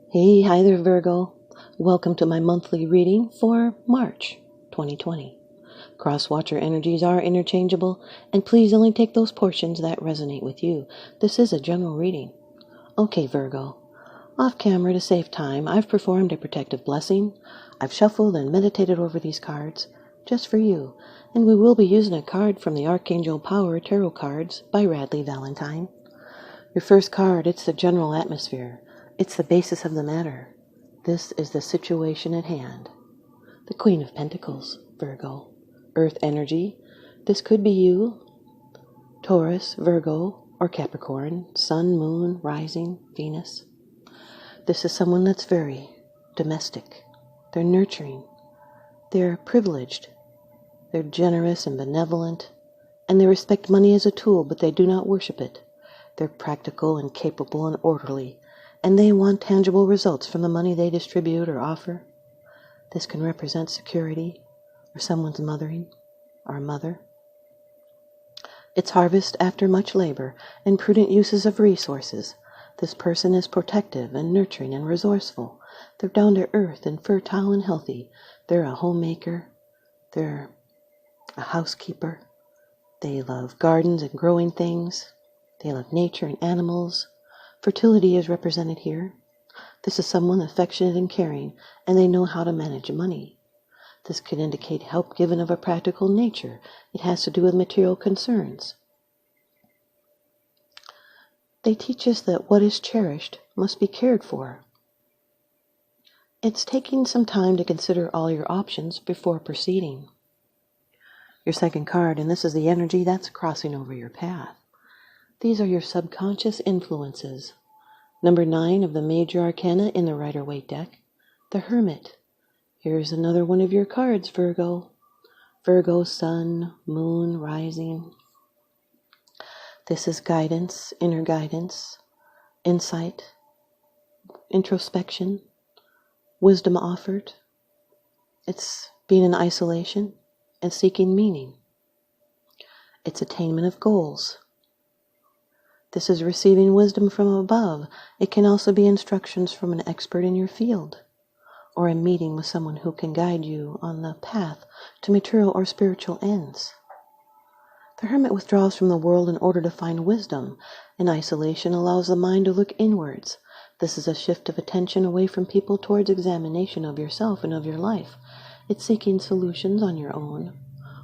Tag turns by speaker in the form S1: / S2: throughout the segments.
S1: Hey, hi there, Virgo. Welcome to my monthly reading for March 2020. Cross-watcher energies are interchangeable, and please only take those portions that resonate with you. This is a general reading. Okay, Virgo. Off camera to save time, I've performed a protective blessing. I've shuffled and meditated over these cards, just for you, and we will be using a card from the Archangel Power Tarot Cards by Radleigh Valentine. Your first card, it's the general atmosphere. It's the basis of the matter. This is the situation at hand. The Queen of Pentacles, Virgo. Earth energy. This could be you, Taurus, Virgo, or Capricorn, Sun, Moon, Rising, Venus. This is someone that's very domestic. They're nurturing. They're privileged. They're generous and benevolent. And they respect money as a tool, but they do not worship it. They're practical and capable and orderly, and they want tangible results from the money they distribute or offer. This can represent security, or someone's mothering, or a mother. It's harvest after much labor and prudent uses of resources. This person is protective and nurturing and resourceful. They're down to earth and fertile and healthy. They're a homemaker. They're a housekeeper. They love gardens and growing things. They love nature and animals. Fertility is represented here. This is someone affectionate and caring, and they know how to manage money. This could indicate help given of a practical nature. It has to do with material concerns. They teach us that what is cherished must be cared for. It's taking some time to consider all your options before proceeding. Your second card, and this is the energy that's crossing over your path. These are your subconscious influences. Number 9 of the major arcana in the Rider-Waite deck, the Hermit. Here's another one of your cards, Virgo. Virgo, Sun, Moon, Rising. This is guidance, inner guidance, insight, introspection, wisdom offered. It's being in isolation and seeking meaning. It's attainment of goals. This is receiving wisdom from above. It can also be instructions from an expert in your field, or a meeting with someone who can guide you on the path to material or spiritual ends. The Hermit withdraws from the world in order to find wisdom, and isolation allows the mind to look inwards. This is a shift of attention away from people towards examination of yourself and of your life. It's seeking solutions on your own,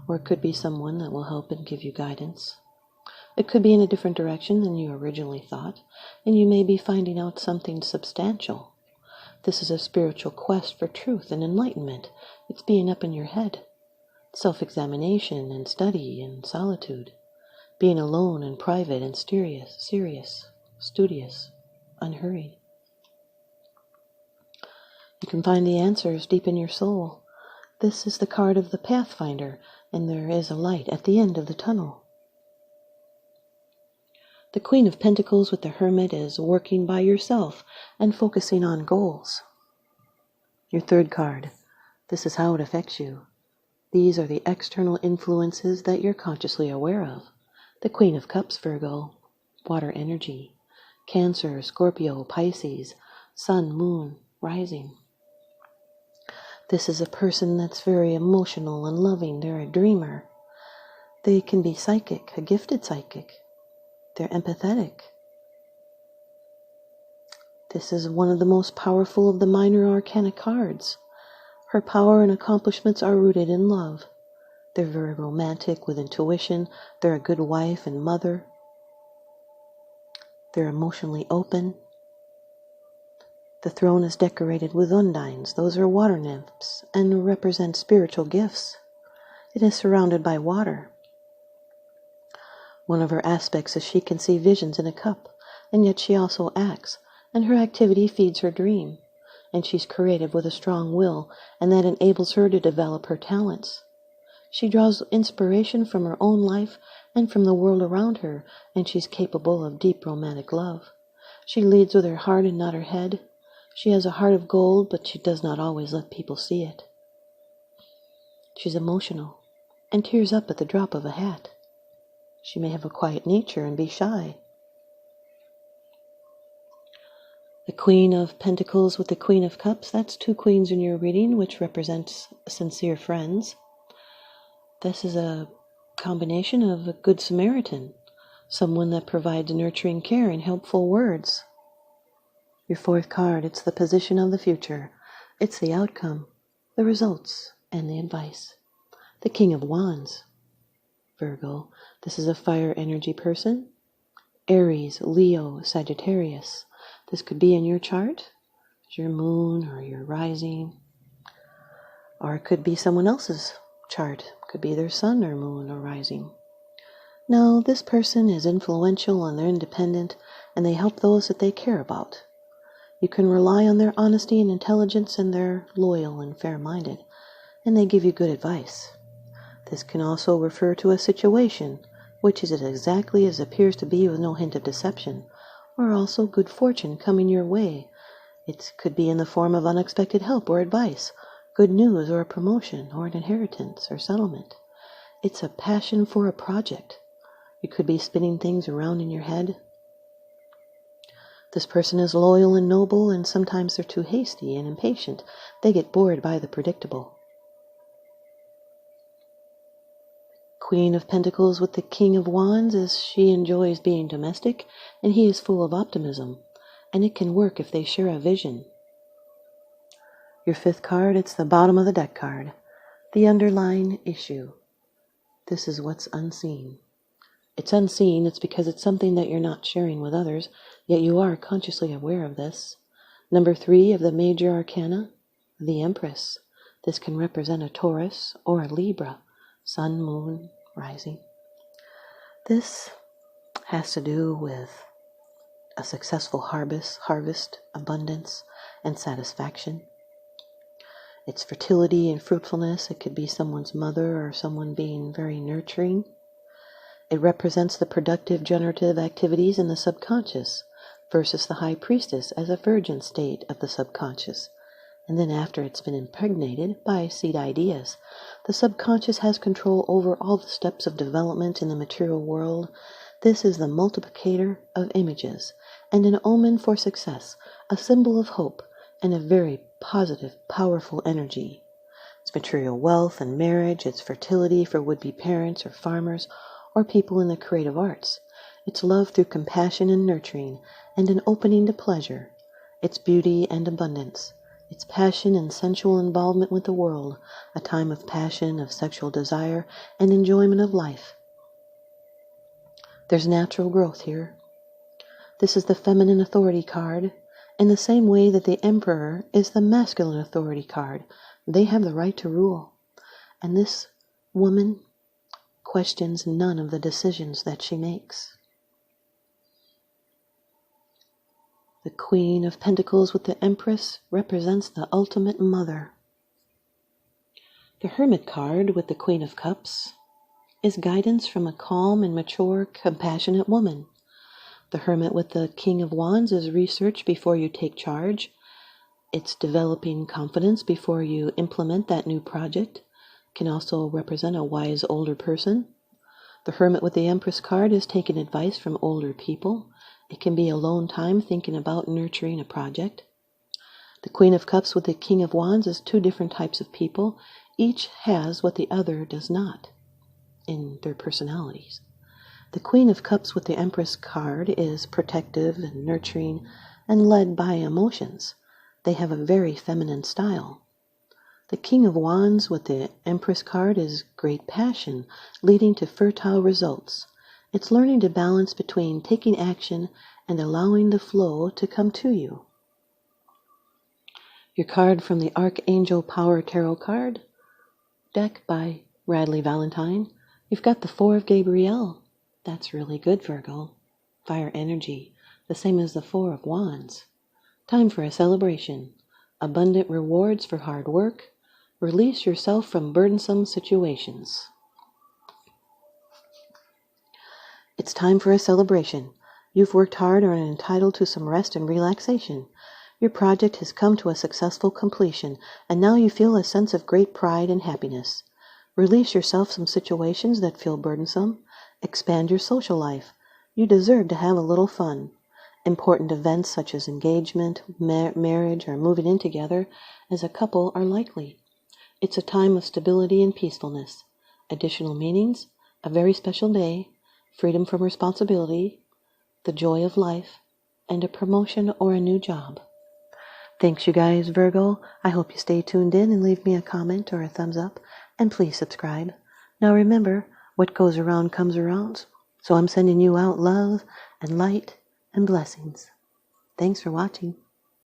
S1: or it could be someone that will help and give you guidance. It could be in a different direction than you originally thought, and you may be finding out something substantial. This is a spiritual quest for truth and enlightenment. It's being up in your head. Self-examination and study and solitude. Being alone and private and serious, studious, unhurried. You can find the answers deep in your soul. This is the card of the Pathfinder, and there is a light at the end of the tunnel. The Queen of Pentacles with the Hermit is working by yourself and focusing on goals. Your third card. This is how it affects you. These are the external influences that you're consciously aware of. The Queen of Cups, Virgo. Water energy. Cancer, Scorpio, Pisces. Sun, Moon, Rising. This is a person that's very emotional and loving. They're a dreamer. They can be psychic, a gifted psychic. They're empathetic. This is one of the most powerful of the minor arcana cards. Her power and accomplishments are rooted in love. They're very romantic with intuition. They're a good wife and mother. They're emotionally open. The throne is decorated with undines. Those are water nymphs and represent spiritual gifts. It is surrounded by water. One of her aspects is she can see visions in a cup, and yet she also acts, and her activity feeds her dream. And she's creative with a strong will, and that enables her to develop her talents. She draws inspiration from her own life and from the world around her, and she's capable of deep romantic love. She leads with her heart and not her head. She has a heart of gold, but she does not always let people see it. She's emotional, and tears up at the drop of a hat. She may have a quiet nature and be shy. The Queen of Pentacles with the Queen of Cups, that's two queens in your reading, which represents sincere friends. This is a combination of a good Samaritan, someone that provides nurturing care and helpful words. Your fourth card, it's the position of the future. It's the outcome, the results, and the advice. The King of Wands, Virgo. This is a fire energy person. Aries, Leo, Sagittarius. This could be in your chart, your moon or your rising, or it could be someone else's chart. It could be their sun or moon or rising. No, this person is influential and they're independent and they help those that they care about. You can rely on their honesty and intelligence, and they're loyal and fair-minded, and they give you good advice. This can also refer to a situation, which is exactly as appears to be with no hint of deception, or also good fortune coming your way. It could be in the form of unexpected help or advice, good news or a promotion or an inheritance or settlement. It's a passion for a project. You could be spinning things around in your head. This person is loyal and noble, and sometimes they're too hasty and impatient. They get bored by the predictable. Queen of Pentacles with the King of Wands, as she enjoys being domestic, and he is full of optimism, and it can work if they share a vision. Your fifth card, it's the bottom of the deck card, the underlying issue. This is what's unseen. It's unseen, it's because it's something that you're not sharing with others, yet you are consciously aware of this. Number 3 of the major arcana, the Empress. This can represent a Taurus or a Libra, sun, moon, rising. This has to do with a successful harvest, abundance, and satisfaction. It's fertility and fruitfulness. It could be someone's mother or someone being very nurturing. It represents the productive, generative activities in the subconscious versus the High Priestess as a virgin state of the subconscious. And then after it's been impregnated by seed ideas, the subconscious has control over all the steps of development in the material world. This is the multiplicator of images and an omen for success, a symbol of hope, and a very positive, powerful energy. It's material wealth and marriage. It's fertility for would-be parents or farmers or people in the creative arts. It's love through compassion and nurturing, and an opening to pleasure. It's beauty and abundance. It's passion and sensual involvement with the world, a time of passion, of sexual desire, and enjoyment of life. There's natural growth here. This is the feminine authority card, in the same way that the Emperor is the masculine authority card. They have the right to rule. And this woman questions none of the decisions that she makes. The Queen of Pentacles with the Empress represents the ultimate mother. The Hermit card with the Queen of Cups is guidance from a calm and mature, compassionate woman. The Hermit with the King of Wands is research before you take charge. It's developing confidence before you implement that new project. Can also represent a wise older person. The Hermit with the Empress card is taking advice from older people. It can be alone time thinking about nurturing a project. The Queen of Cups with the King of Wands is two different types of people. Each has what the other does not in their personalities. The Queen of Cups with the Empress card is protective and nurturing and led by emotions. They have a very feminine style. The King of Wands with the Empress card is great passion, leading to fertile results. It's learning to balance between taking action and allowing the flow to come to you. Your card from the Archangel Power Tarot Card deck by Radleigh Valentine. You've got the 4 of Gabriel. That's really good, Virgo. Fire energy, the same as the 4 of Wands. Time for a celebration. Abundant rewards for hard work. Release yourself from burdensome situations. It's time for a celebration. You've worked hard and are entitled to some rest and relaxation. Your project has come to a successful completion, and now you feel a sense of great pride and happiness. Release yourself from situations that feel burdensome. Expand your social life. You deserve to have a little fun. Important events such as engagement, marriage, or moving in together as a couple are likely. It's a time of stability and peacefulness. Additional meanings: a very special day, freedom from responsibility, the joy of life, and a promotion or a new job. Thanks, you guys, Virgo. I hope you stay tuned in and leave me a comment or a thumbs up, and please subscribe. Now remember, what goes around comes around, so I'm sending you out love and light and blessings. Thanks for watching.